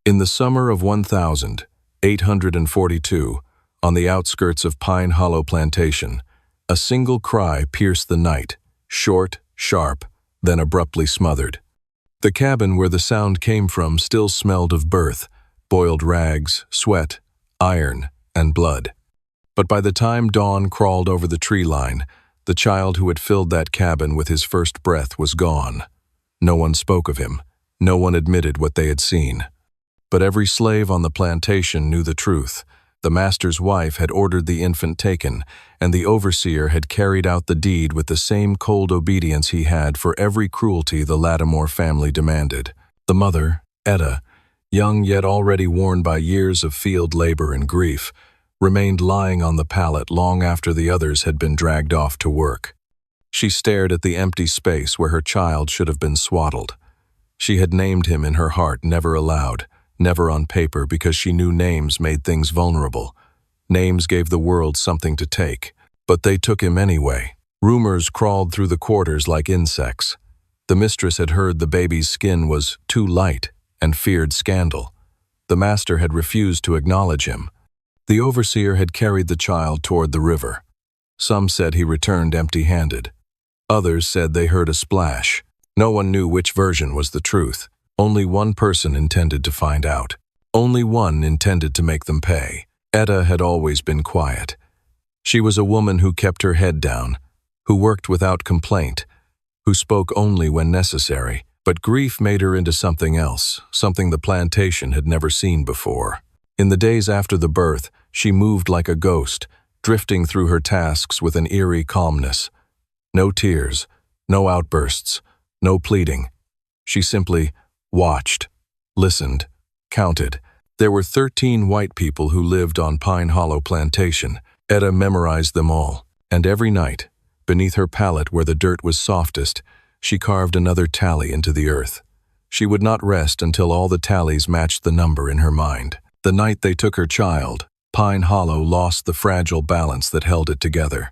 In the summer of 1842, on the outskirts of Pine Hollow Plantation, a single cry pierced the night, short, sharp, then abruptly smothered. The cabin where the sound came from still smelled of birth, boiled rags, sweat, iron, and blood. But by the time dawn crawled over the tree line, the child who had filled that cabin with his first breath was gone. No one spoke of him. No one admitted what they had seen. But every slave on the plantation knew the truth. The master's wife had ordered the infant taken, and the overseer had carried out the deed with the same cold obedience he had for every cruelty the Lattimore family demanded. The mother, Etta, young yet already worn by years of field labor and grief, remained lying on the pallet long after the others had been dragged off to work. She stared at the empty space where her child should have been swaddled. She had named him in her heart, never aloud, never on paper, because she knew names made things vulnerable. Names gave the world something to take, but they took him anyway. Rumors crawled through the quarters like insects. The mistress had heard the baby's skin was too light and feared scandal. The master had refused to acknowledge him. The overseer had carried the child toward the river. Some said he returned empty-handed. Others said they heard a splash. No one knew which version was the truth. Only one person intended to find out. Only one intended to make them pay. Etta had always been quiet. She was a woman who kept her head down, who worked without complaint, who spoke only when necessary. But grief made her into something else, something the plantation had never seen before. In the days after the birth, she moved like a ghost, drifting through her tasks with an eerie calmness. No tears, no outbursts, no pleading. She simply watched, listened, counted. There were 13 white people who lived on Pine Hollow Plantation. Etta memorized them all, and every night, beneath her pallet where the dirt was softest, she carved another tally into the earth. She would not rest until all the tallies matched the number in her mind. The night they took her child, Pine Hollow lost the fragile balance that held it together.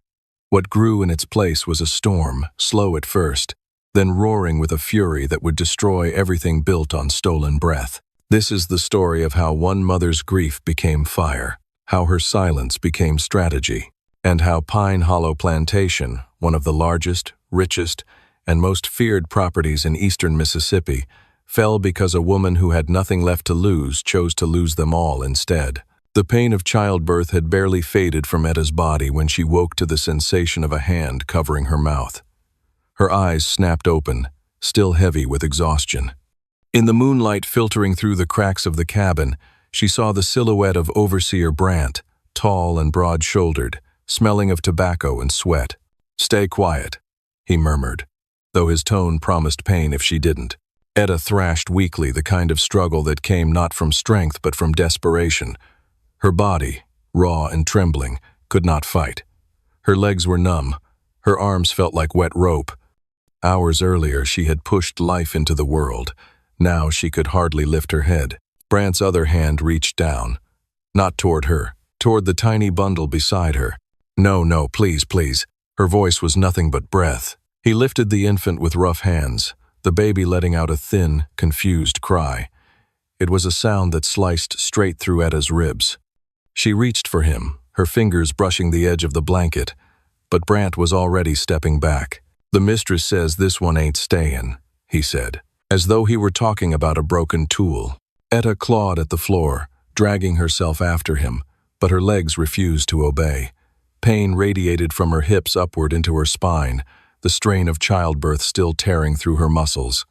What grew in its place was a storm, slow at first, then roaring with a fury that would destroy everything built on stolen breath. This is the story of how one mother's grief became fire, how her silence became strategy, and how Pine Hollow Plantation, one of the largest, richest, and most feared properties in eastern Mississippi, fell because a woman who had nothing left to lose chose to lose them all instead. The pain of childbirth had barely faded from Etta's body when she woke to the sensation of a hand covering her mouth. Her eyes snapped open, still heavy with exhaustion. In the moonlight filtering through the cracks of the cabin, she saw the silhouette of Overseer Brant, tall and broad-shouldered, smelling of tobacco and sweat. "Stay quiet," he murmured, though his tone promised pain if she didn't. Etta thrashed weakly, the kind of struggle that came not from strength but from desperation. Her body, raw and trembling, could not fight. Her legs were numb. Her arms felt like wet rope. Hours earlier, she had pushed life into the world. Now she could hardly lift her head. Brant's other hand reached down. Not toward her, toward the tiny bundle beside her. No, please, please." Her voice was nothing but breath. He lifted the infant with rough hands, the baby letting out a thin, confused cry. It was a sound that sliced straight through Etta's ribs. She reached for him, her fingers brushing the edge of the blanket, but Brant was already stepping back. "The mistress says this one ain't stayin'," he said, as though he were talking about a broken tool. Etta clawed at the floor, dragging herself after him, but her legs refused to obey. Pain radiated from her hips upward into her spine, the strain of childbirth still tearing through her muscles.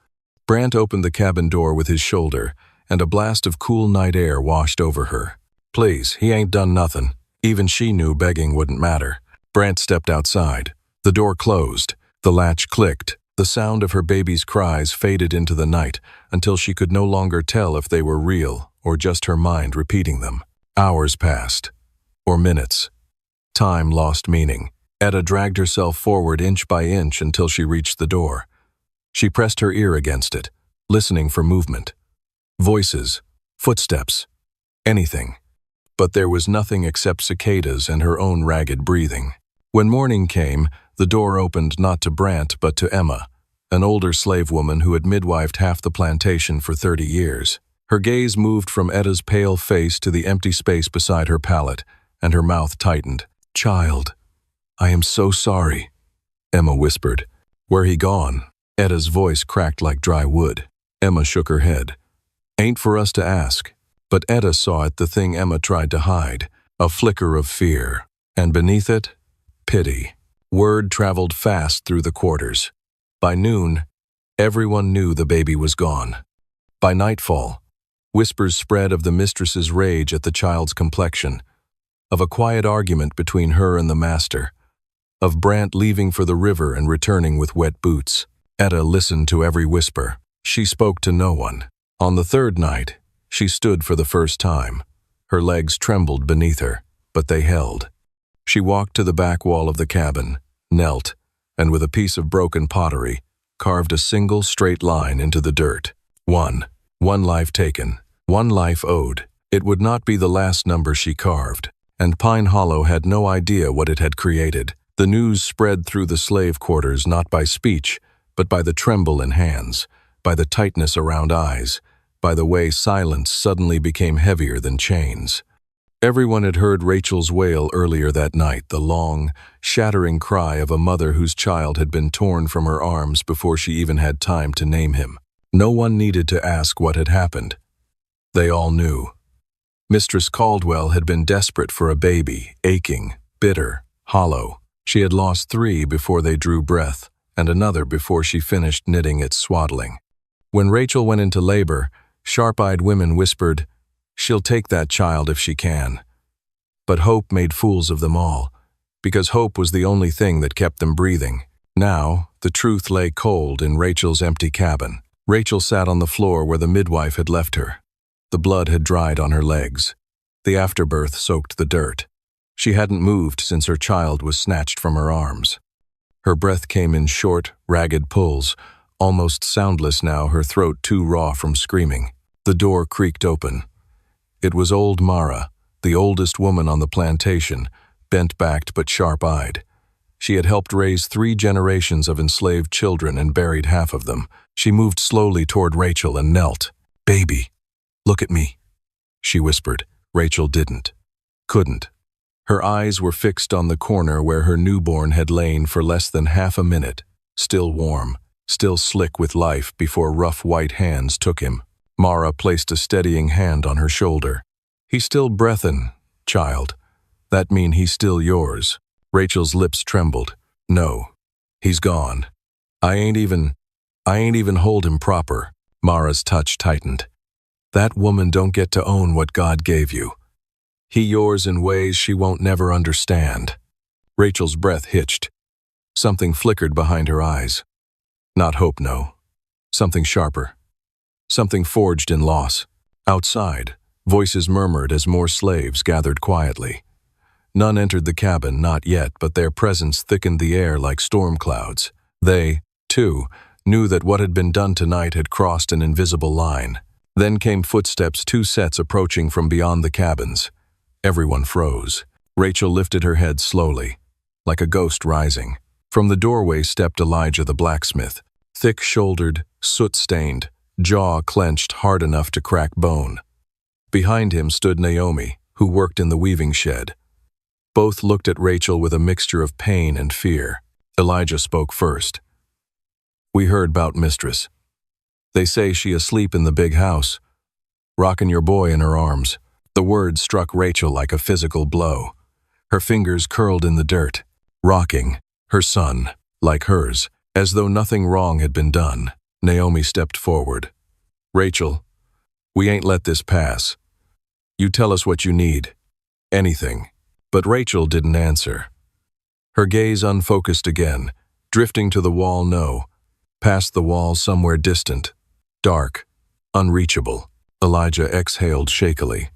Brant opened the cabin door with his shoulder, and a blast of cool night air washed over her. "Please, he ain't done nothin'." Even she knew begging wouldn't matter. Brant stepped outside. The door closed. The latch clicked. The sound of her baby's cries faded into the night until she could no longer tell if they were real or just her mind repeating them. Hours passed. Or minutes. Time lost meaning. Etta dragged herself forward inch by inch until she reached the door. She pressed her ear against it, listening for movement. Voices, footsteps, anything. But there was nothing except cicadas and her own ragged breathing. When morning came, the door opened not to Brant but to Emma, an older slave woman who had midwifed half the plantation for 30 years. Her gaze moved from Etta's pale face to the empty space beside her pallet, and her mouth tightened. "Child, I am so sorry," Emma whispered. "Where he gone?" Etta's voice cracked like dry wood. Emma shook her head. "Ain't for us to ask." But Etta saw it, the thing Emma tried to hide, a flicker of fear. And beneath it, pity. Word traveled fast through the quarters. By noon, everyone knew the baby was gone. By nightfall, whispers spread of the mistress's rage at the child's complexion, of a quiet argument between her and the master, of Brant leaving for the river and returning with wet boots. Etta listened to every whisper. She spoke to no one. On the third night, she stood for the first time. Her legs trembled beneath her, but they held. She walked to the back wall of the cabin, knelt, and with a piece of broken pottery, carved a single straight line into the dirt. One life taken, one life owed. It would not be the last number she carved, and Pine Hollow had no idea what it had created. The news spread through the slave quarters not by speech, but by the tremble in hands, by the tightness around eyes, by the way silence suddenly became heavier than chains. Everyone had heard Rachel's wail earlier that night, the long, shattering cry of a mother whose child had been torn from her arms before she even had time to name him. No one needed to ask what had happened. They all knew. Mistress Caldwell had been desperate for a baby, aching, bitter, hollow. She had lost 3 before they drew breath, and another before she finished knitting its swaddling. When Rachel went into labor, sharp-eyed women whispered, "She'll take that child if she can." But hope made fools of them all, because hope was the only thing that kept them breathing. Now, the truth lay cold in Rachel's empty cabin. Rachel sat on the floor where the midwife had left her. The blood had dried on her legs. The afterbirth soaked the dirt. She hadn't moved since her child was snatched from her arms. Her breath came in short, ragged pulls, almost soundless now, her throat too raw from screaming. The door creaked open. It was old Mara, the oldest woman on the plantation, bent-backed but sharp-eyed. She had helped raise 3 generations of enslaved children and buried half of them. She moved slowly toward Rachel and knelt. "Baby, look at me," she whispered. Rachel didn't. Couldn't. Her eyes were fixed on the corner where her newborn had lain for less than half a minute, still warm, still slick with life before rough white hands took him. Mara placed a steadying hand on her shoulder. "He's still breathin', child. That mean he's still yours." Rachel's lips trembled. "No, he's gone. I ain't even hold him proper." Mara's touch tightened. "That woman don't get to own what God gave you. He yours in ways she won't never understand." Rachel's breath hitched. Something flickered behind her eyes. Not hope, no. Something sharper. Something forged in loss. Outside, voices murmured as more slaves gathered quietly. None entered the cabin, not yet, but their presence thickened the air like storm clouds. They, too, knew that what had been done tonight had crossed an invisible line. Then came footsteps, 2 sets approaching from beyond the cabins. Everyone froze. Rachel lifted her head slowly, like a ghost rising. From the doorway stepped Elijah the blacksmith, thick-shouldered, soot-stained, jaw clenched hard enough to crack bone. Behind him stood Naomi, who worked in the weaving shed. Both looked at Rachel with a mixture of pain and fear. Elijah spoke first. "We heard 'bout Mistress. They say she asleep in the big house, rockin' your boy in her arms." The words struck Rachel like a physical blow. Her fingers curled in the dirt. Rocking, her son, like hers, as though nothing wrong had been done. Naomi stepped forward. "Rachel, we ain't let this pass. You tell us what you need. Anything." But Rachel didn't answer. Her gaze unfocused again, drifting to the wall, past the wall somewhere distant, dark, unreachable. Elijah exhaled shakily.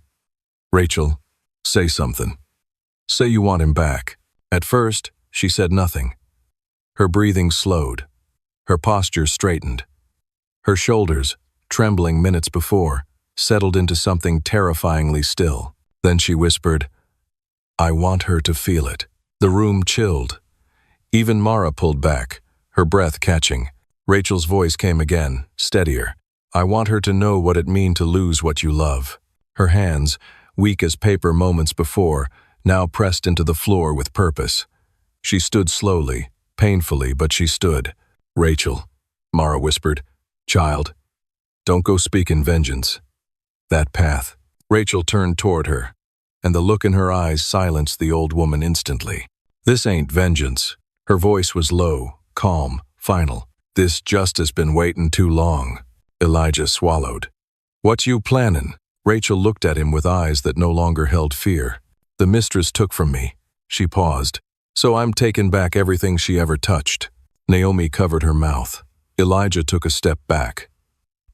"Rachel, say something. Say you want him back." At first, she said nothing. Her breathing slowed. Her posture straightened. Her shoulders, trembling minutes before, settled into something terrifyingly still. Then she whispered, "I want her to feel it." The room chilled. Even Mara pulled back, her breath catching. Rachel's voice came again, steadier. I want her to know what it means to lose what you love." Her hands, weak as paper moments before, now pressed into the floor with purpose. She stood slowly, painfully, but she stood. "Rachel," Mara whispered. "Child, don't go speaking vengeance. That path." Rachel turned toward her, and the look in her eyes silenced the old woman instantly. "This ain't vengeance." Her voice was low, calm, final. "This justice been waitin' too long." Elijah swallowed. "What you plannin'?" Rachel looked at him with eyes that no longer held fear. "The mistress took from me." She paused. "So I'm taking back everything she ever touched." Naomi covered her mouth. Elijah took a step back.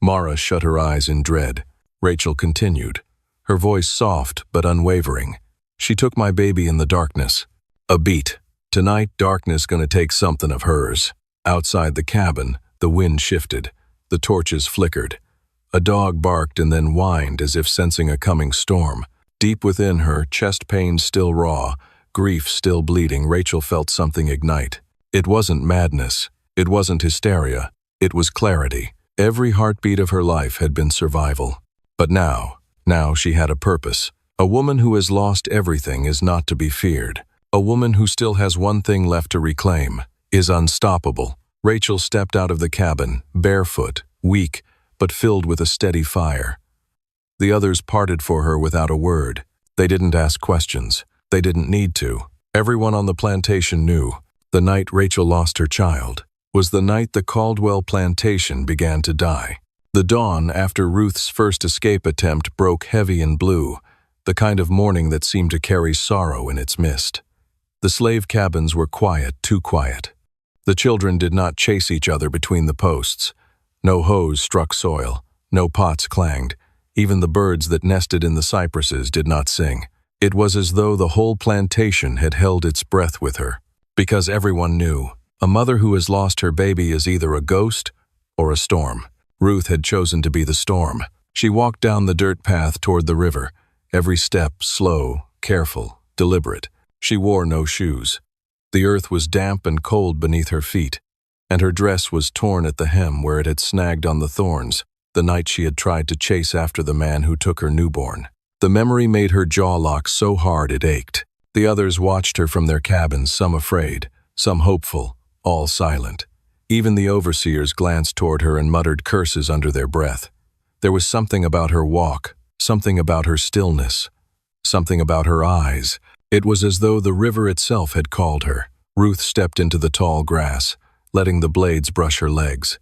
Mara shut her eyes in dread. Rachel continued, her voice soft but unwavering. "She took my baby in the darkness." A beat. Tonight, darkness gonna take something of hers. Outside the cabin, the wind shifted. The torches flickered. A dog barked and then whined as if sensing a coming storm. Deep within her, chest pain still raw, grief still bleeding, Rachel felt something ignite. It wasn't madness. It wasn't hysteria. It was clarity. Every heartbeat of her life had been survival. But now she had a purpose. A woman who has lost everything is not to be feared. A woman who still has one thing left to reclaim is unstoppable. Rachel stepped out of the cabin, barefoot, weak, but filled with a steady fire. The others parted for her without a word. They didn't ask questions. They didn't need to. Everyone on the plantation knew. The night Rachel lost her child was the night the Caldwell plantation began to die. The dawn after Ruth's first escape attempt broke heavy and blue, the kind of morning that seemed to carry sorrow in its mist. The slave cabins were quiet, too quiet. The children did not chase each other between the posts. No hoes struck soil. No pots clanged. Even the birds that nested in the cypresses did not sing. It was as though the whole plantation had held its breath with her. Because everyone knew, a mother who has lost her baby is either a ghost or a storm. Ruth had chosen to be the storm. She walked down the dirt path toward the river, every step slow, careful, deliberate. She wore no shoes. The earth was damp and cold beneath her feet, and her dress was torn at the hem where it had snagged on the thorns the night she had tried to chase after the man who took her newborn. The memory made her jaw lock so hard it ached. The others watched her from their cabins, some afraid, some hopeful, all silent. Even the overseers glanced toward her and muttered curses under their breath. There was something about her walk, something about her stillness, something about her eyes. It was as though the river itself had called her. Ruth stepped into the tall grass, letting the blades brush her legs.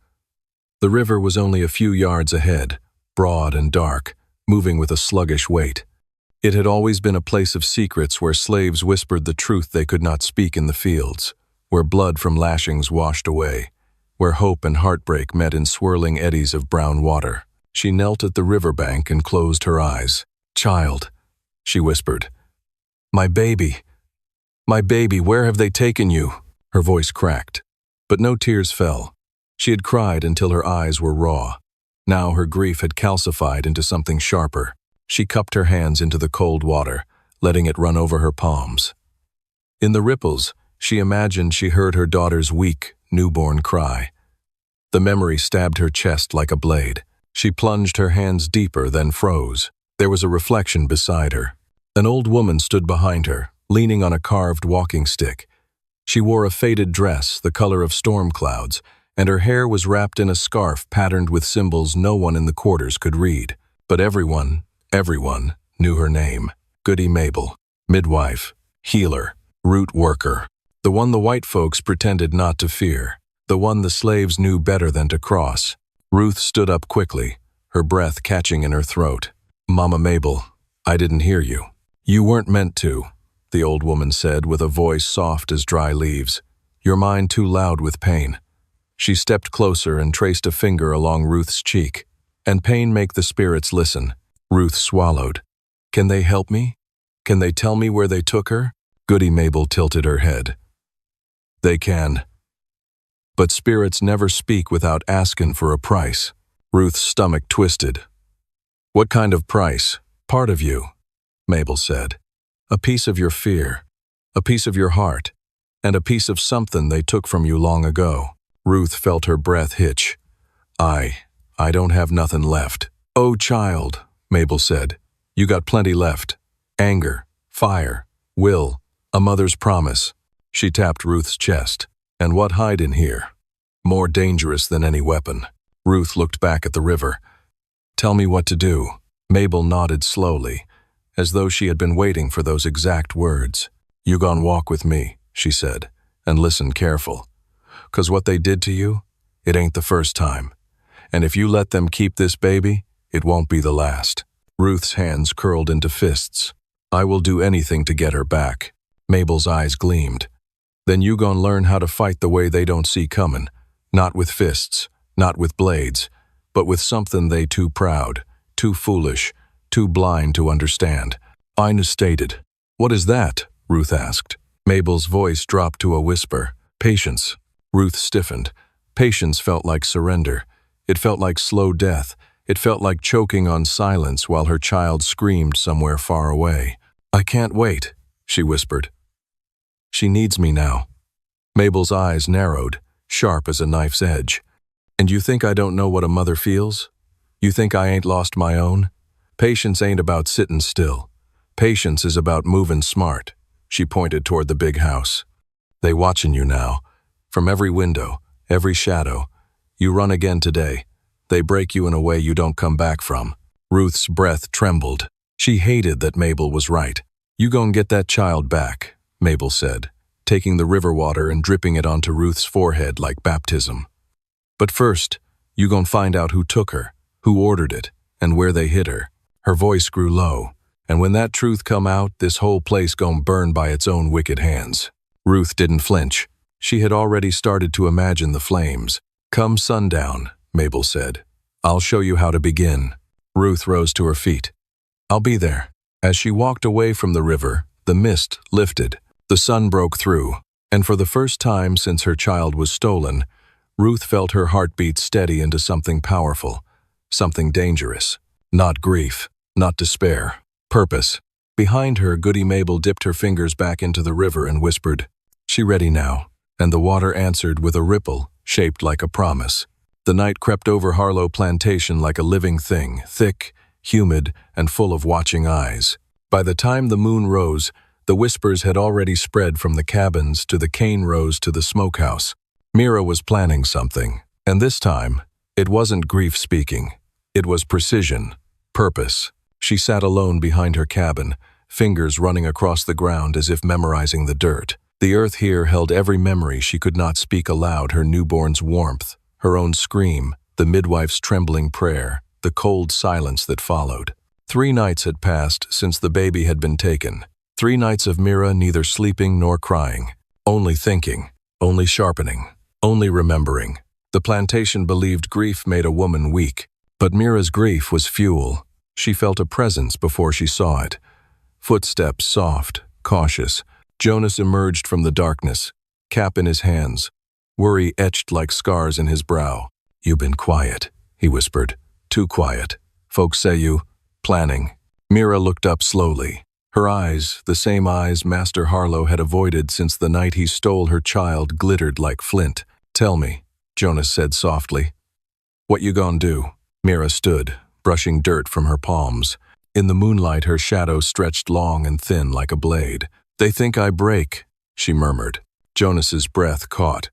The river was only a few yards ahead, broad and dark, moving with a sluggish weight. It had always been a place of secrets where slaves whispered the truth they could not speak in the fields, where blood from lashings washed away, where hope and heartbreak met in swirling eddies of brown water. She knelt at the riverbank and closed her eyes. "Child," she whispered. My baby, where have they taken you?" Her voice cracked, but no tears fell. She had cried until her eyes were raw. Now her grief had calcified into something sharper. She cupped her hands into the cold water, letting it run over her palms. In the ripples, she imagined she heard her daughter's weak, newborn cry. The memory stabbed her chest like a blade. She plunged her hands deeper, then froze. There was a reflection beside her. An old woman stood behind her, leaning on a carved walking stick. She wore a faded dress, the color of storm clouds, and her hair was wrapped in a scarf patterned with symbols no one in the quarters could read. But everyone knew her name. Goody Mabel, midwife, healer, root worker. The one the white folks pretended not to fear. The one the slaves knew better than to cross. Ruth stood up quickly, her breath catching in her throat. "Mama Mabel, I didn't hear you." "You weren't meant to," the old woman said with a voice soft as dry leaves. "Your mind too loud with pain." She stepped closer and traced a finger along Ruth's cheek. "And pain make the spirits listen." Ruth swallowed. "Can they help me? Can they tell me where they took her?" Goody Mabel tilted her head. "They can. But spirits never speak without asking for a price." Ruth's stomach twisted. "What kind of price?" "Part of you," Mabel said. "A piece of your fear, a piece of your heart, and a piece of something they took from you long ago." Ruth felt her breath hitch. I I don't have nothing left. Oh, child, Mabel said. You got plenty left. Anger, fire, will, a mother's promise. She tapped Ruth's chest. And what hide in here? More dangerous than any weapon. Ruth looked back at the river. Tell me what to do. Mabel nodded slowly, as though she had been waiting for those exact words. You gon' walk with me, she said, and listen careful. 'Cause what they did to you, it ain't the first time. And if you let them keep this baby, it won't be the last. Ruth's hands curled into fists. I will do anything to get her back. Mabel's eyes gleamed. Then you gon' learn how to fight the way they don't see comin'. Not with fists, not with blades, but with something they too proud, too foolish, too blind to understand. Ina stated. What is that? Ruth asked. Mabel's voice dropped to a whisper. Patience. Ruth stiffened. Patience felt like surrender. It felt like slow death. It felt like choking on silence while her child screamed somewhere far away. I can't wait, she whispered. She needs me now. Mabel's eyes narrowed, sharp as a knife's edge. And you think I don't know what a mother feels? You think I ain't lost my own? Patience ain't about sitting still. Patience is about moving smart. She pointed toward the big house. They watching you now. From every window, every shadow. You run again today. They break you in a way you don't come back from. Ruth's breath trembled. She hated that Mabel was right. You gon' get that child back, Mabel said, taking the river water and dripping it onto Ruth's forehead like baptism. But first, you gon' find out who took her, who ordered it, and where they hid her. Her voice grew low, and when that truth come out, this whole place gon' burn by its own wicked hands. Ruth didn't flinch. She had already started to imagine the flames. Come sundown, Mabel said. I'll show you how to begin. Ruth rose to her feet. I'll be there. As she walked away from the river, the mist lifted. The sun broke through, and for the first time since her child was stolen, Ruth felt her heartbeat steady into something powerful, something dangerous. Not grief, not despair, purpose. Behind her, Goody Mabel dipped her fingers back into the river and whispered, She ready now, and the water answered with a ripple, shaped like a promise. The night crept over Harlow Plantation like a living thing, thick, humid, and full of watching eyes. By the time the moon rose, the whispers had already spread from the cabins to the cane rows to the smokehouse. Mira was planning something, and this time, it wasn't grief speaking. It was precision, purpose. She sat alone behind her cabin, fingers running across the ground as if memorizing the dirt. The earth here held every memory she could not speak aloud, her newborn's warmth, her own scream, the midwife's trembling prayer, the cold silence that followed. 3 nights had passed since the baby had been taken. 3 nights of Mira neither sleeping nor crying, only thinking, only sharpening, only remembering. The plantation believed grief made a woman weak, but Mira's grief was fuel. She felt a presence before she saw it. Footsteps soft, cautious. Jonas emerged from the darkness, cap in his hands, worry etched like scars in his brow. You been quiet, he whispered. Too quiet. Folks say you, planning. Mira looked up slowly. Her eyes, the same eyes Master Harlow had avoided since the night he stole her child, glittered like flint. Tell me, Jonas said softly. What you gon' do? Mira stood, brushing dirt from her palms. In the moonlight, her shadow stretched long and thin like a blade. They think I break, she murmured. Jonas's breath caught.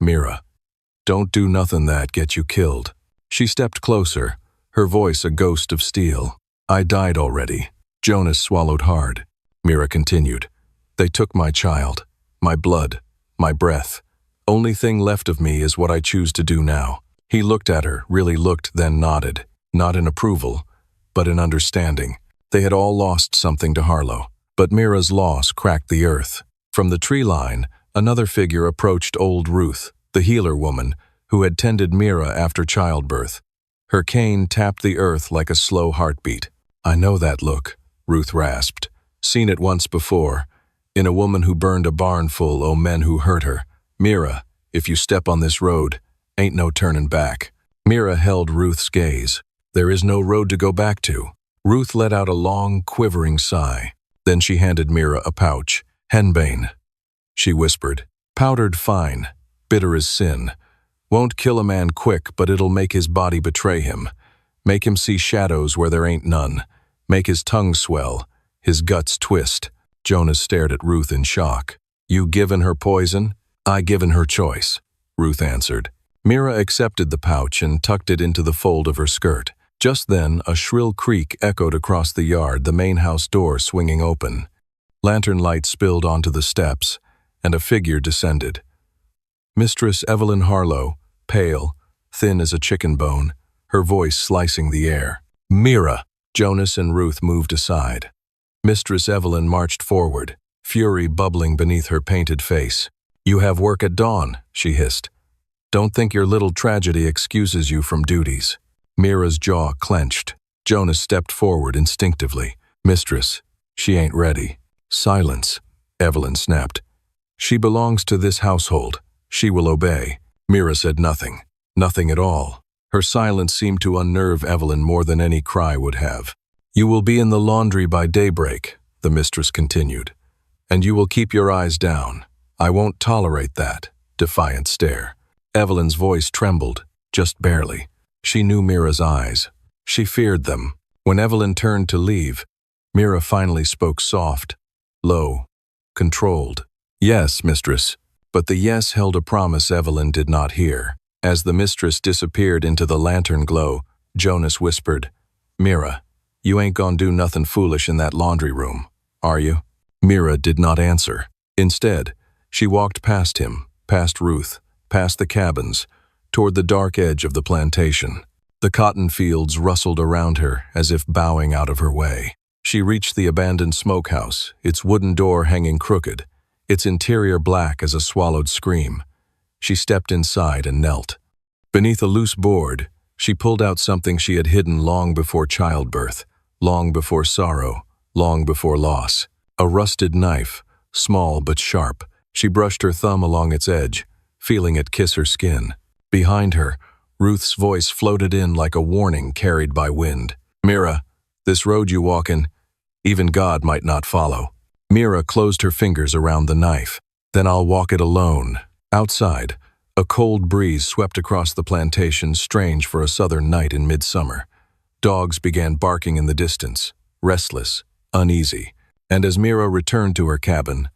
Mira, don't do nothing that get you killed. She stepped closer, her voice a ghost of steel. I died already. Jonas swallowed hard. Mira continued. They took my child, my blood, my breath. Only thing left of me is what I choose to do now. He looked at her, really looked, then nodded. Not in approval, but in understanding. They had all lost something to Harlow. But Mira's loss cracked the earth. From the tree line, another figure approached old Ruth, the healer woman, who had tended Mira after childbirth. Her cane tapped the earth like a slow heartbeat. I know that look, Ruth rasped. Seen it once before, in a woman who burned a barn full o' men who hurt her. Mira, if you step on this road, ain't no turning back. Mira held Ruth's gaze. There is no road to go back to. Ruth let out a long, quivering sigh. Then she handed Mira a pouch. Henbane, she whispered. Powdered fine, bitter as sin. Won't kill a man quick, but it'll make his body betray him. Make him see shadows where there ain't none. Make his tongue swell, his guts twist. Jonas stared at Ruth in shock. You given her poison? I given her choice, Ruth answered. Mira accepted the pouch and tucked it into the fold of her skirt. Just then, a shrill creak echoed across the yard, the main house door swinging open. Lantern light spilled onto the steps, and a figure descended. Mistress Evelyn Harlow, pale, thin as a chicken bone, her voice slicing the air. Mira! Jonas and Ruth moved aside. Mistress Evelyn marched forward, fury bubbling beneath her painted face. You have work at dawn, she hissed. Don't think your little tragedy excuses you from duties. Mira's jaw clenched. Jonas stepped forward instinctively. Mistress, she ain't ready. Silence, Evelyn snapped. She belongs to this household. She will obey. Mira said nothing. Nothing at all. Her silence seemed to unnerve Evelyn more than any cry would have. You will be in the laundry by daybreak, the mistress continued. And you will keep your eyes down. I won't tolerate that. Defiant stare. Evelyn's voice trembled, just barely. She knew Mira's eyes. She feared them. When Evelyn turned to leave, Mira finally spoke soft, low, controlled. Yes, mistress. But the yes held a promise Evelyn did not hear. As the mistress disappeared into the lantern glow, Jonas whispered, Mira, you ain't gonna do nothing foolish in that laundry room, are you? Mira did not answer. Instead, she walked past him, past Ruth, past the cabins, toward the dark edge of the plantation. The cotton fields rustled around her as if bowing out of her way. She reached the abandoned smokehouse, its wooden door hanging crooked, its interior black as a swallowed scream. She stepped inside and knelt. Beneath a loose board, she pulled out something she had hidden long before childbirth, long before sorrow, long before loss. A rusted knife, small but sharp. She brushed her thumb along its edge, feeling it kiss her skin. Behind her, Ruth's voice floated in like a warning carried by wind. Mira, this road you walk in, even God might not follow. Mira closed her fingers around the knife. Then I'll walk it alone. Outside, a cold breeze swept across the plantation, strange for a southern night in midsummer. Dogs began barking in the distance, restless, uneasy. And as Mira returned to her cabin,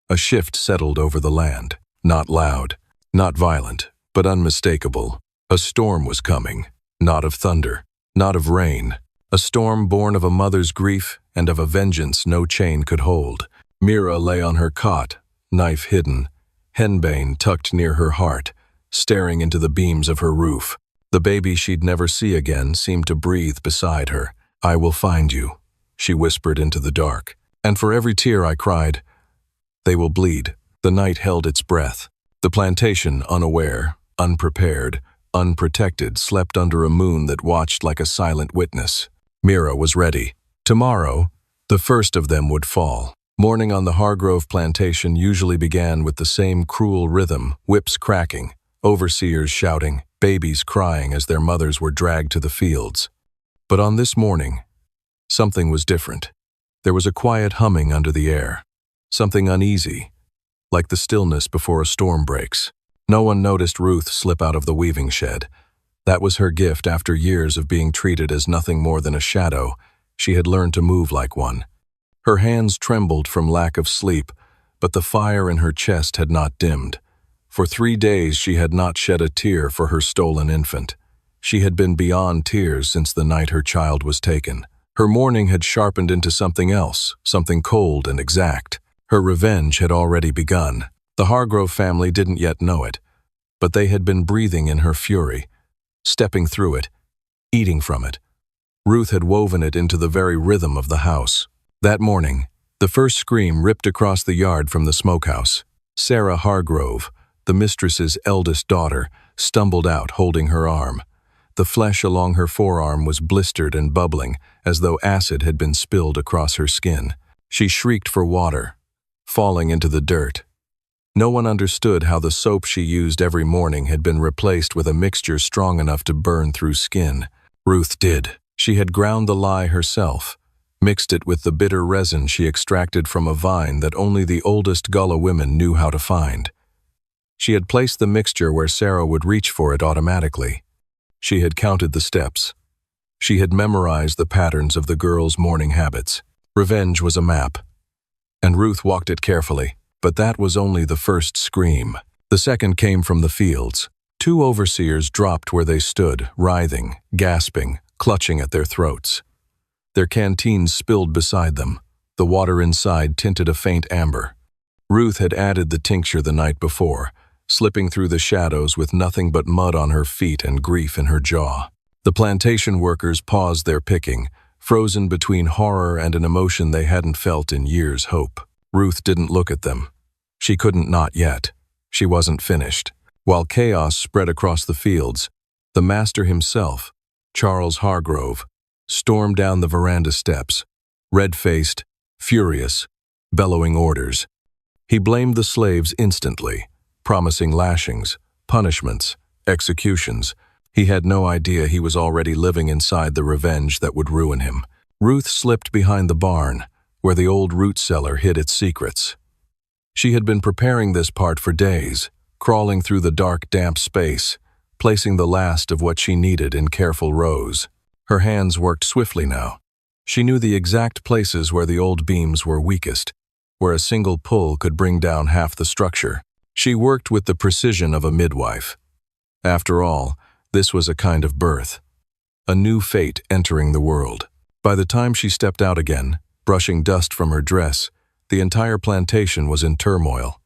a shift settled over the land. Not loud, not violent, but unmistakable. A storm was coming, not of thunder, not of rain. A storm born of a mother's grief and of a vengeance no chain could hold. Mira lay on her cot, knife hidden, henbane tucked near her heart, staring into the beams of her roof. The baby she'd never see again seemed to breathe beside her. I will find you, she whispered into the dark. And for every tear I cried, they will bleed. The night held its breath. The plantation, unaware, unprepared, unprotected, slept under a moon that watched like a silent witness. Mira was ready. Tomorrow, the first of them would fall. Morning on the Hargrove plantation usually began with the same cruel rhythm, whips cracking, overseers shouting, babies crying as their mothers were dragged to the fields. But on this morning, something was different. There was a quiet humming under the air, something uneasy, like the stillness before a storm breaks. No one noticed Ruth slip out of the weaving shed. That was her gift after years of being treated as nothing more than a shadow. She had learned to move like one. Her hands trembled from lack of sleep, but the fire in her chest had not dimmed. For 3 days she had not shed a tear for her stolen infant. She had been beyond tears since the night her child was taken. Her mourning had sharpened into something else, something cold and exact. Her revenge had already begun. The Hargrove family didn't yet know it, but they had been breathing in her fury, stepping through it, eating from it. Ruth had woven it into the very rhythm of the house. That morning, the first scream ripped across the yard from the smokehouse. Sarah Hargrove, the mistress's eldest daughter, stumbled out holding her arm. The flesh along her forearm was blistered and bubbling, as though acid had been spilled across her skin. She shrieked for water, falling into the dirt. No one understood how the soap she used every morning had been replaced with a mixture strong enough to burn through skin. Ruth did. She had ground the lye herself, mixed it with the bitter resin she extracted from a vine that only the oldest Gullah women knew how to find. She had placed the mixture where Sarah would reach for it automatically. She had counted the steps. She had memorized the patterns of the girl's morning habits. Revenge was a map, and Ruth walked it carefully. But that was only the first scream. The second came from the fields. 2 overseers dropped where they stood, writhing, gasping, clutching at their throats. Their canteens spilled beside them. The water inside tinted a faint amber. Ruth had added the tincture the night before, slipping through the shadows with nothing but mud on her feet and grief in her jaw. The plantation workers paused their picking, frozen between horror and an emotion they hadn't felt in years' hope. Ruth didn't look at them. She couldn't, not yet. She wasn't finished. While chaos spread across the fields, the master himself, Charles Hargrove, stormed down the veranda steps, red-faced, furious, bellowing orders. He blamed the slaves instantly, promising lashings, punishments, executions. He had no idea he was already living inside the revenge that would ruin him. Ruth slipped behind the barn, where the old root cellar hid its secrets. She had been preparing this part for days, crawling through the dark, damp space, placing the last of what she needed in careful rows. Her hands worked swiftly now. She knew the exact places where the old beams were weakest, where a single pull could bring down half the structure. She worked with the precision of a midwife. After all, this was a kind of birth, a new fate entering the world. By the time she stepped out again, brushing dust from her dress, the entire plantation was in turmoil.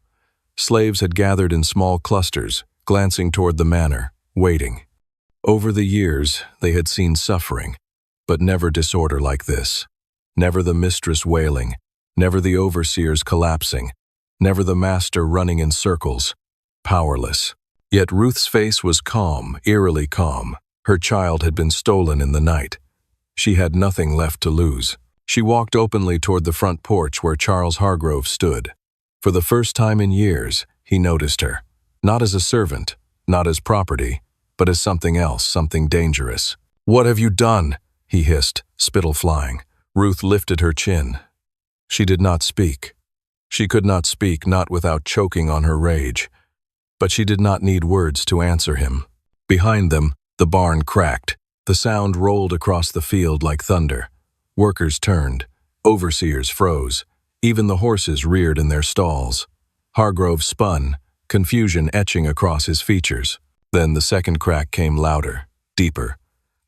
Slaves had gathered in small clusters, glancing toward the manor, waiting. Over the years, they had seen suffering, but never disorder like this. Never the mistress wailing, never the overseers collapsing, never the master running in circles, powerless. Yet Ruth's face was calm, eerily calm. Her child had been stolen in the night. She had nothing left to lose. She walked openly toward the front porch where Charles Hargrove stood. For the first time in years, he noticed her. Not as a servant, not as property, but as something else, something dangerous. "What have you done?" he hissed, spittle flying. Ruth lifted her chin. She did not speak. She could not speak, not without choking on her rage. But she did not need words to answer him. Behind them, the barn cracked. The sound rolled across the field like thunder. Workers turned. Overseers froze. Even the horses reared in their stalls. Hargrove spun, confusion etching across his features. Then the second crack came louder, deeper.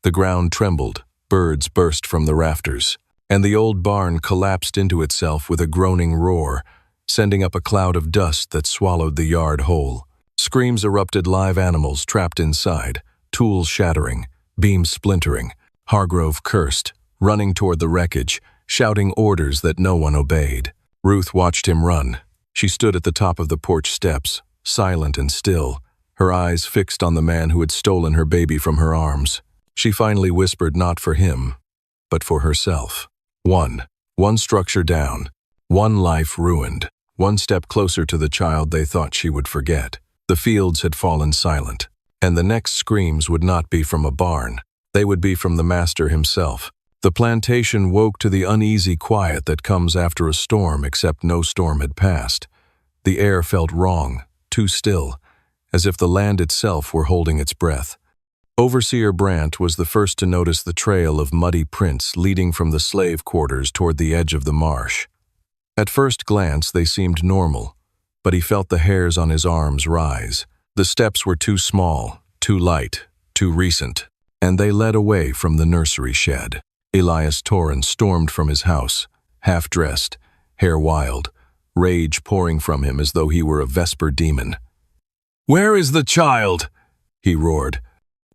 The ground trembled, birds burst from the rafters, and the old barn collapsed into itself with a groaning roar, sending up a cloud of dust that swallowed the yard whole. Screams erupted, live animals trapped inside, tools shattering, beams splintering. Hargrove cursed, running toward the wreckage, shouting orders that no one obeyed. Ruth watched him run. She stood at the top of the porch steps, silent and still, her eyes fixed on the man who had stolen her baby from her arms. She finally whispered, not for him, but for herself. One structure down, one life ruined, one step closer to the child they thought she would forget. The fields had fallen silent, and the next screams would not be from a barn. They would be from the master himself. The plantation woke to the uneasy quiet that comes after a storm, except no storm had passed. The air felt wrong, too still, as if the land itself were holding its breath. Overseer Brandt was the first to notice the trail of muddy prints leading from the slave quarters toward the edge of the marsh. At first glance, they seemed normal, but he felt the hairs on his arms rise. The steps were too small, too light, too recent, and they led away from the nursery shed. Elias Torrance stormed from his house, half-dressed, hair wild, rage pouring from him as though he were a Vesper demon. "Where is the child?" he roared.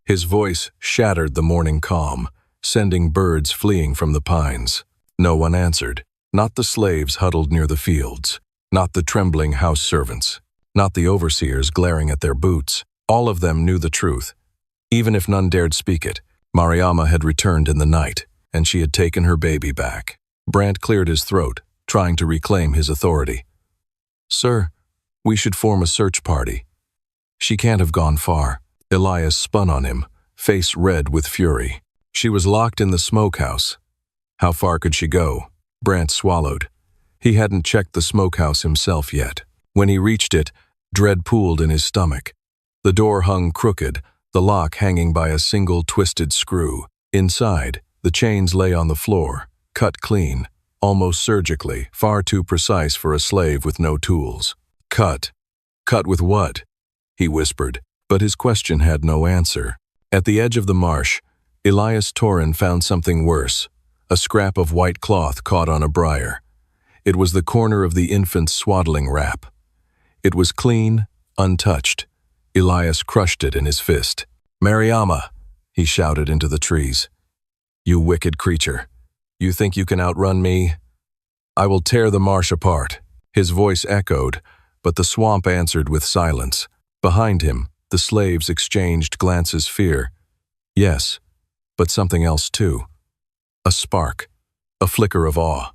His voice shattered the morning calm, sending birds fleeing from the pines. No one answered, not the slaves huddled near the fields, not the trembling house servants, not the overseers glaring at their boots. All of them knew the truth. Even if none dared speak it, Marama had returned in the night, and she had taken her baby back. Brandt cleared his throat, trying to reclaim his authority. "Sir, we should form a search party. She can't have gone far." Elias spun on him, face red with fury. She was locked in the smokehouse. How far could she go? Brandt swallowed. He hadn't checked the smokehouse himself yet. When he reached it, Dread pooled in his stomach. The door hung crooked, the lock hanging by a single twisted screw. Inside, the chains lay on the floor, cut clean, almost surgically, far too precise for a slave with no tools. Cut. Cut with what? He whispered, but his question had no answer. At the edge of the marsh, Elias Torrin found something worse, a scrap of white cloth caught on a briar. It was the corner of the infant's swaddling wrap. It was clean, untouched. Elias crushed it in his fist. "Marama!" he shouted into the trees. "You wicked creature. You think you can outrun me? I will tear the marsh apart." His voice echoed, but the swamp answered with silence. Behind him, the slaves exchanged glances of fear. Yes, but something else too. A spark, a flicker of awe.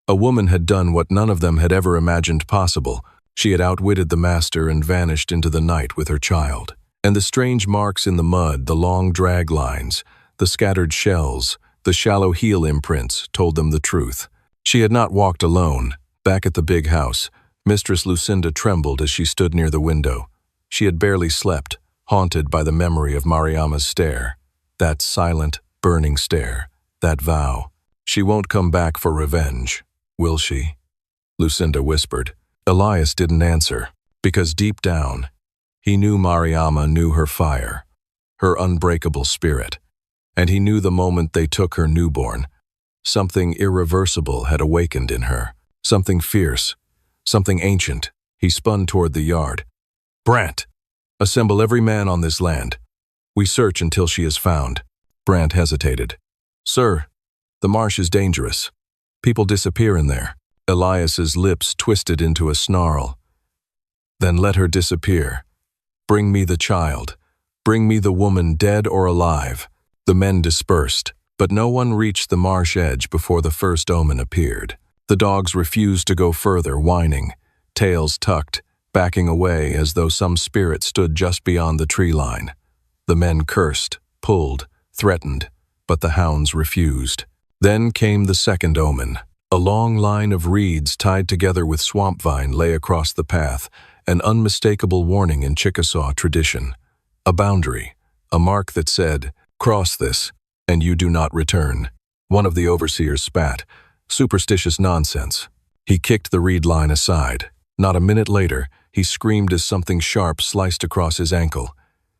A woman had done what none of them had ever imagined possible. She had outwitted the master and vanished into the night with her child. And the strange marks in the mud, the long drag lines, the scattered shells, the shallow heel imprints told them the truth. She had not walked alone. Back at the big house, Mistress Lucinda trembled as she stood near the window. She had barely slept, haunted by the memory of Marama's stare. That silent, burning stare. That vow. "She won't come back for revenge, will she?" Lucinda whispered. Elias didn't answer, because deep down, he knew Marama knew her fire, her unbreakable spirit, and he knew the moment they took her newborn, something irreversible had awakened in her, something fierce, something ancient. He spun toward the yard. "Brant, assemble every man on this land. We search until she is found." Brant hesitated. "Sir, the marsh is dangerous. People disappear in there." Elias's lips twisted into a snarl. "Then let her disappear. Bring me the child. Bring me the woman, dead or alive." The men dispersed, but no one reached the marsh edge before the first omen appeared. The dogs refused to go further, whining, tails tucked, backing away as though some spirit stood just beyond the tree line. The men cursed, pulled, threatened, but the hounds refused. Then came the second omen. A long line of reeds tied together with swamp vine lay across the path, an unmistakable warning in Chickasaw tradition. A boundary, a mark that said, "Cross this, and you do not return." One of the overseers spat. Superstitious nonsense. He kicked the reed line aside. Not a minute later, he screamed as something sharp sliced across his ankle.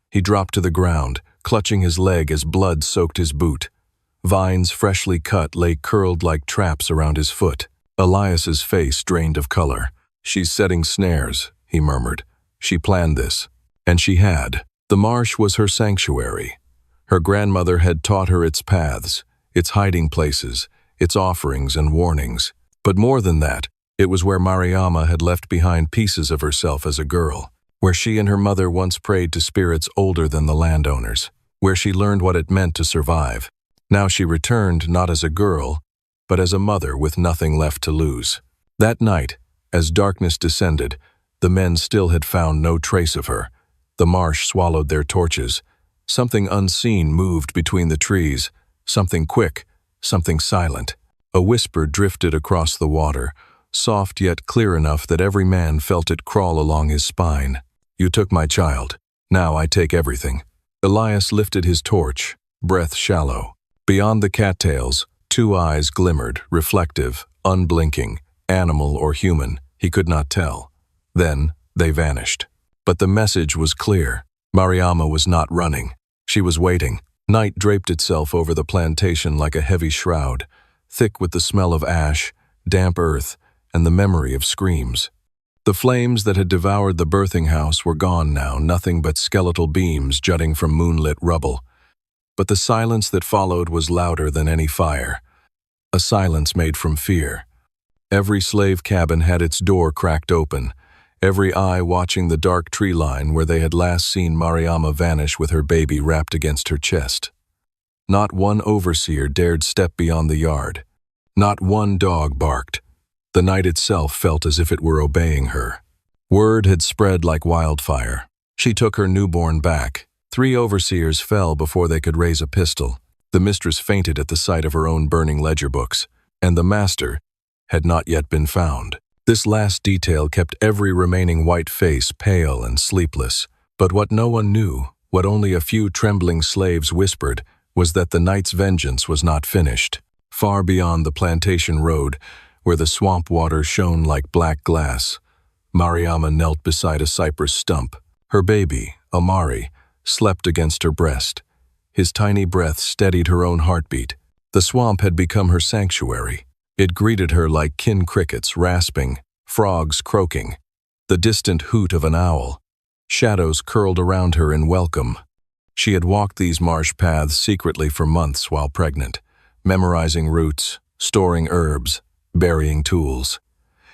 He dropped to the ground, clutching his leg as blood soaked his boot. Vines freshly cut lay curled like traps around his foot. Elias's face drained of color. "She's setting snares," he murmured. "She planned this." And she had. The marsh was her sanctuary. Her grandmother had taught her its paths, its hiding places, its offerings and warnings. But more than that, it was where Marama had left behind pieces of herself as a girl, where she and her mother once prayed to spirits older than the landowners, where she learned what it meant to survive. Now she returned not as a girl, but as a mother with nothing left to lose. That night, as darkness descended, the men still had found no trace of her. The marsh swallowed their torches. Something unseen moved between the trees, something quick, something silent. A whisper drifted across the water, soft yet clear enough that every man felt it crawl along his spine. "You took my child. Now I take everything." Elias lifted his torch, breath shallow. Beyond the cattails, two eyes glimmered, reflective, unblinking, animal or human, he could not tell. Then they vanished. But the message was clear. Marama was not running. She was waiting. Night draped itself over the plantation like a heavy shroud, thick with the smell of ash, damp earth, and the memory of screams. The flames that had devoured the birthing house were gone now, nothing but skeletal beams jutting from moonlit rubble. But the silence that followed was louder than any fire, a silence made from fear. Every slave cabin had its door cracked open, every eye watching the dark tree line where they had last seen Marama vanish with her baby wrapped against her chest. Not one overseer dared step beyond the yard. Not one dog barked. The night itself felt as if it were obeying her. Word had spread like wildfire. She took her newborn back. 3 overseers fell before they could raise a pistol. The mistress fainted at the sight of her own burning ledger books, and the master had not yet been found. This last detail kept every remaining white face pale and sleepless. But what no one knew, what only a few trembling slaves whispered, was that the night's vengeance was not finished. Far beyond the plantation road, where the swamp water shone like black glass, Marama knelt beside a cypress stump. Her baby, Amari, slept against her breast. His tiny breath steadied her own heartbeat. The swamp had become her sanctuary. It greeted her like kin crickets rasping, frogs croaking, the distant hoot of an owl. Shadows curled around her in welcome. She had walked these marsh paths secretly for months while pregnant, memorizing routes, storing herbs, burying tools.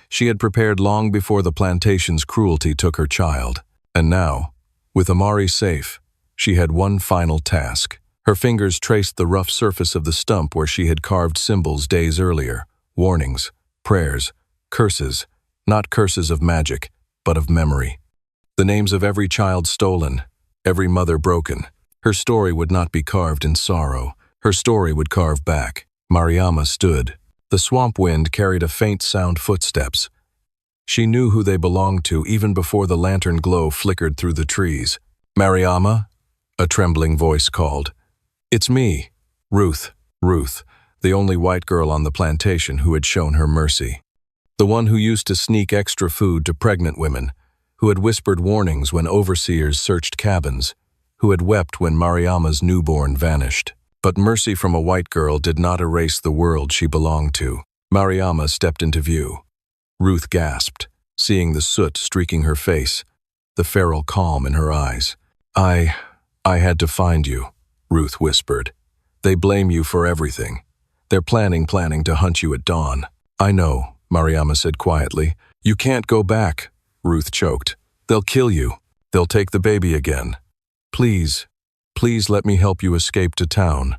She had prepared long before the plantation's cruelty took her child. And now, with Amari safe, she had one final task. Her fingers traced the rough surface of the stump where she had carved symbols days earlier, warnings, prayers, curses, not curses of magic, but of memory. The names of every child stolen, every mother broken. Her story would not be carved in sorrow. Her story would carve back. Marama stood. The swamp wind carried a faint sound footsteps. She knew who they belonged to even before the lantern glow flickered through the trees. "Marama?" a trembling voice called. "It's me, Ruth." Ruth, the only white girl on the plantation who had shown her mercy. The one who used to sneak extra food to pregnant women, who had whispered warnings when overseers searched cabins, who had wept when Mariama's newborn vanished. But mercy from a white girl did not erase the world she belonged to. Marama stepped into view. Ruth gasped, seeing the soot streaking her face, the feral calm in her eyes. I had to find you," Ruth whispered. "They blame you for everything. They're planning to hunt you at dawn." "I know," Marama said quietly. "You can't go back," Ruth choked. "They'll kill you. They'll take the baby again. Please let me help you escape to town.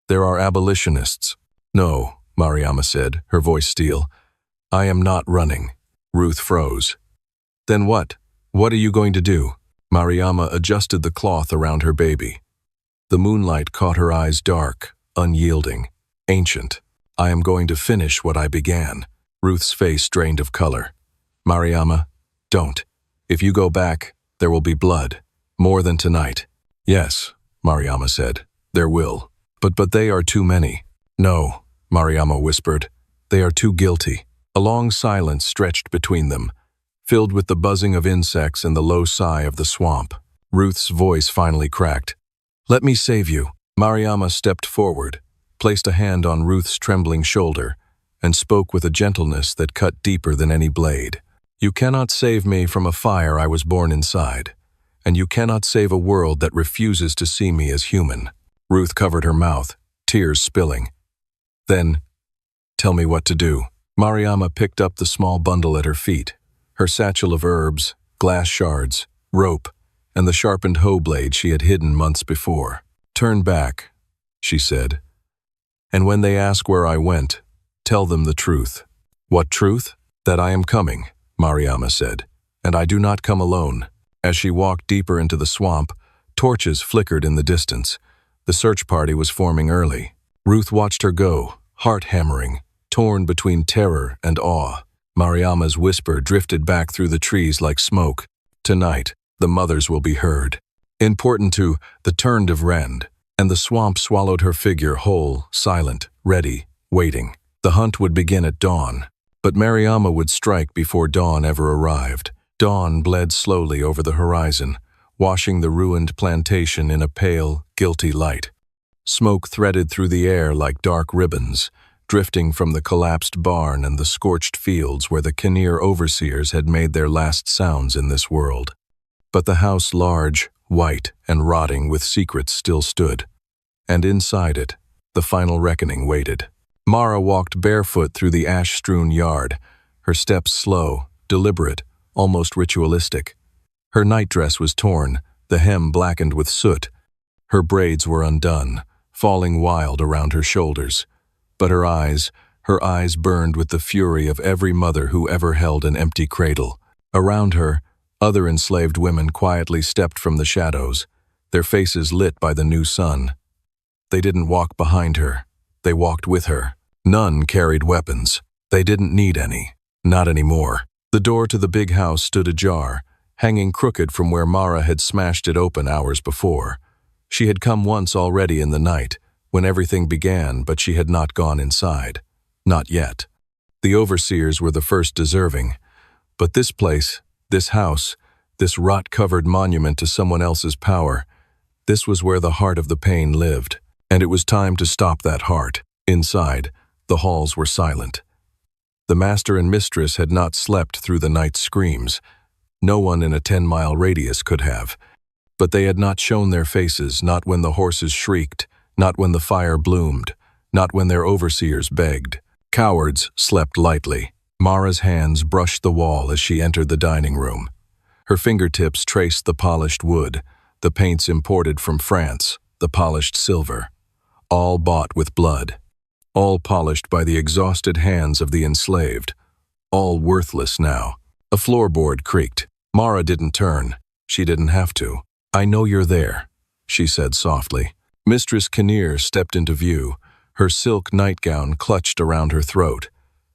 There are abolitionists." "No," Marama said, her voice steel. "I am not running." Ruth froze. "Then what? What are you going to do?" Marama adjusted the cloth around her baby. The moonlight caught her eyes dark, unyielding, ancient. "I am going to finish what I began." Ruth's face drained of color. "Marama, don't. If you go back, there will be blood. More than tonight." "Yes," Marama said, "there will. But they are too many." "No," Marama whispered. "They are too guilty." A long silence stretched between them, filled with the buzzing of insects and the low sigh of the swamp. Ruth's voice finally cracked. "Let me save you." Marama stepped forward, placed a hand on Ruth's trembling shoulder, and spoke with a gentleness that cut deeper than any blade. "You cannot save me from a fire I was born inside, and you cannot save a world that refuses to see me as human." Ruth covered her mouth, tears spilling. "Then, tell me what to do." Marama picked up the small bundle at her feet, her satchel of herbs, glass shards, rope, and the sharpened hoe blade she had hidden months before. "Turn back," she said. "And when they ask where I went, tell them the truth." "What truth?" "That I am coming," Marama said, "and I do not come alone." As she walked deeper into the swamp, torches flickered in the distance. The search party was forming early. Ruth watched her go, heart hammering, torn between terror and awe. Mariama's whisper drifted back through the trees like smoke. "Tonight, the mothers will be heard." Important to the turn of rend, and the swamp swallowed her figure whole, silent, ready, waiting. The hunt would begin at dawn, but Marama would strike before dawn ever arrived. Dawn bled slowly over the horizon, washing the ruined plantation in a pale, guilty light. Smoke threaded through the air like dark ribbons, drifting from the collapsed barn and the scorched fields where the Kinnear overseers had made their last sounds in this world. But the house, large, white, and rotting with secrets, still stood. And inside it, the final reckoning waited. Mara walked barefoot through the ash-strewn yard, her steps slow, deliberate, almost ritualistic. Her nightdress was torn, the hem blackened with soot. Her braids were undone, falling wild around her shoulders. But her eyes burned with the fury of every mother who ever held an empty cradle. Around her, other enslaved women quietly stepped from the shadows, their faces lit by the new sun. They didn't walk behind her, they walked with her. None carried weapons. They didn't need any. Not anymore. The door to the big house stood ajar, hanging crooked from where Mara had smashed it open hours before. She had come once already in the night, when everything began, but she had not gone inside. Not yet. The overseers were the first deserving. But this place, this house, this rot-covered monument to someone else's power, this was where the heart of the pain lived, and it was time to stop that heart. Inside, the halls were silent. The master and mistress had not slept through the night's screams. No one in a 10-mile radius could have. But they had not shown their faces, not when the horses shrieked, not when the fire bloomed, not when their overseers begged. Cowards slept lightly. Mara's hands brushed the wall as she entered the dining room. Her fingertips traced the polished wood, the paints imported from France, the polished silver. All bought with blood. All polished by the exhausted hands of the enslaved. All worthless now. A floorboard creaked. Mara didn't turn. She didn't have to. "I know you're there," she said softly. Mistress Kinnear stepped into view, her silk nightgown clutched around her throat.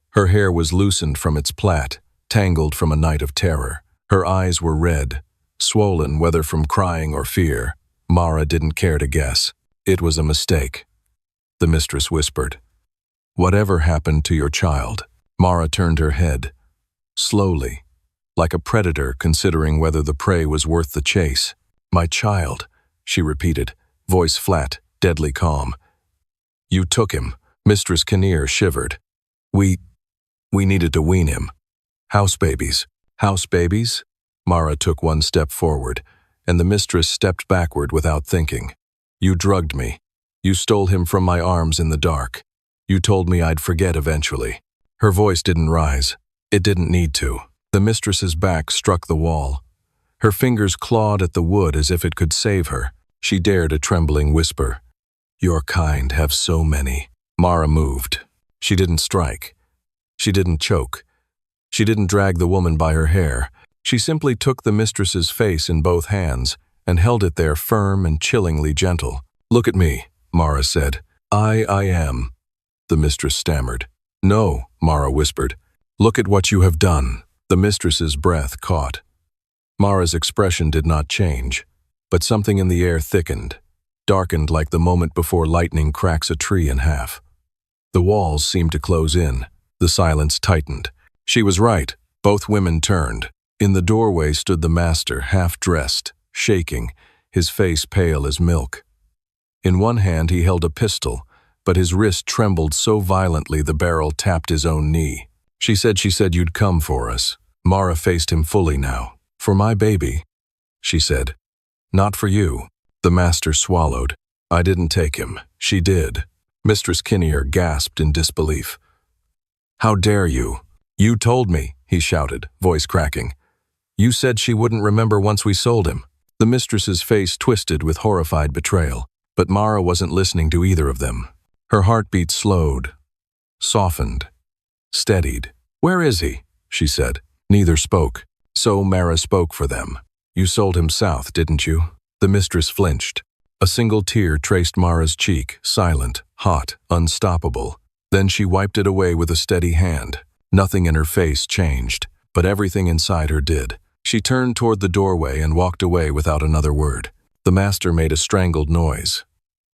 Her hair was loosened from its plait, tangled from a night of terror. Her eyes were red, swollen whether from crying or fear. Mara didn't care to guess. It was a mistake. The mistress whispered, "Whatever happened to your child?" Mara turned her head, slowly, like a predator considering whether the prey was worth the chase. "My child," she repeated, voice flat, deadly calm. "You took him." Mistress Kinnear shivered. We needed to wean him. House babies." "House babies?" Mara took one step forward, and the mistress stepped backward without thinking. "You drugged me. You stole him from my arms in the dark. You told me I'd forget eventually." Her voice didn't rise. It didn't need to. The mistress's back struck the wall. Her fingers clawed at the wood as if it could save her. She dared a trembling whisper. "Your kind have so many." Mara moved. She didn't strike. She didn't choke. She didn't drag the woman by her hair. She simply took the mistress's face in both hands and held it there firm and chillingly gentle. "Look at me," Mara said. I am," the mistress stammered. "No," Mara whispered. "Look at what you have done." The mistress's breath caught. Mara's expression did not change, but something in the air thickened, darkened like the moment before lightning cracks a tree in half. The walls seemed to close in. The silence tightened. She was right. Both women turned. In the doorway stood the master, half-dressed, shaking, his face pale as milk. In one hand he held a pistol, but his wrist trembled so violently the barrel tapped his own knee. She said you'd come for us." Mara faced him fully now. "For my baby," she said. "Not for you." The master swallowed. "I didn't take him. She did." Mistress Kinnear gasped in disbelief. "How dare you?" "You told me," he shouted, voice cracking. "You said she wouldn't remember once we sold him." The mistress's face twisted with horrified betrayal, but Mara wasn't listening to either of them. Her heartbeat slowed, softened, steadied. "Where is he?" she said. Neither spoke. So Mara spoke for them. "You sold him south, didn't you?" The mistress flinched. A single tear traced Mara's cheek, silent, hot, unstoppable. Then she wiped it away with a steady hand. Nothing in her face changed, but everything inside her did. She turned toward the doorway and walked away without another word. The master made a strangled noise.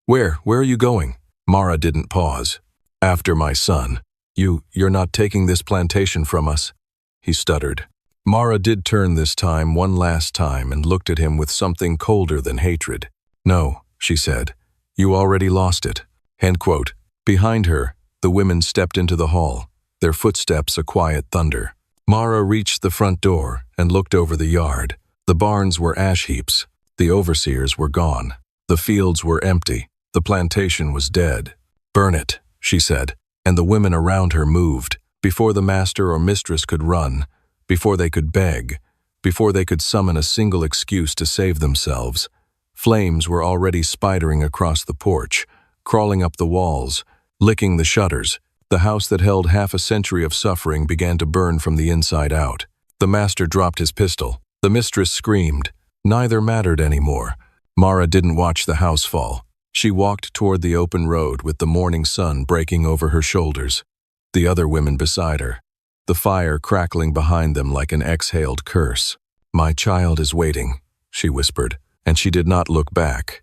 Where are you going?" Mara didn't pause. "After my son. You're not taking this plantation from us," he stuttered. Mara did turn this time, one last time, and looked at him with something colder than hatred. "No," she said. "You already lost it." End quote. Behind her, the women stepped into the hall, their footsteps a quiet thunder. Mara reached the front door and looked over the yard. The barns were ash heaps. The overseers were gone. The fields were empty. The plantation was dead. "Burn it," she said, and the women around her moved. Before the master or mistress could run, before they could beg, before they could summon a single excuse to save themselves, flames were already spidering across the porch, crawling up the walls, licking the shutters. The house that held half a century of suffering began to burn from the inside out. The master dropped his pistol. The mistress screamed. Neither mattered anymore. Mara didn't watch the house fall. She walked toward the open road with the morning sun breaking over her shoulders. The other women beside her. the fire crackling behind them like an exhaled curse. "My child is waiting," she whispered, and she did not look back.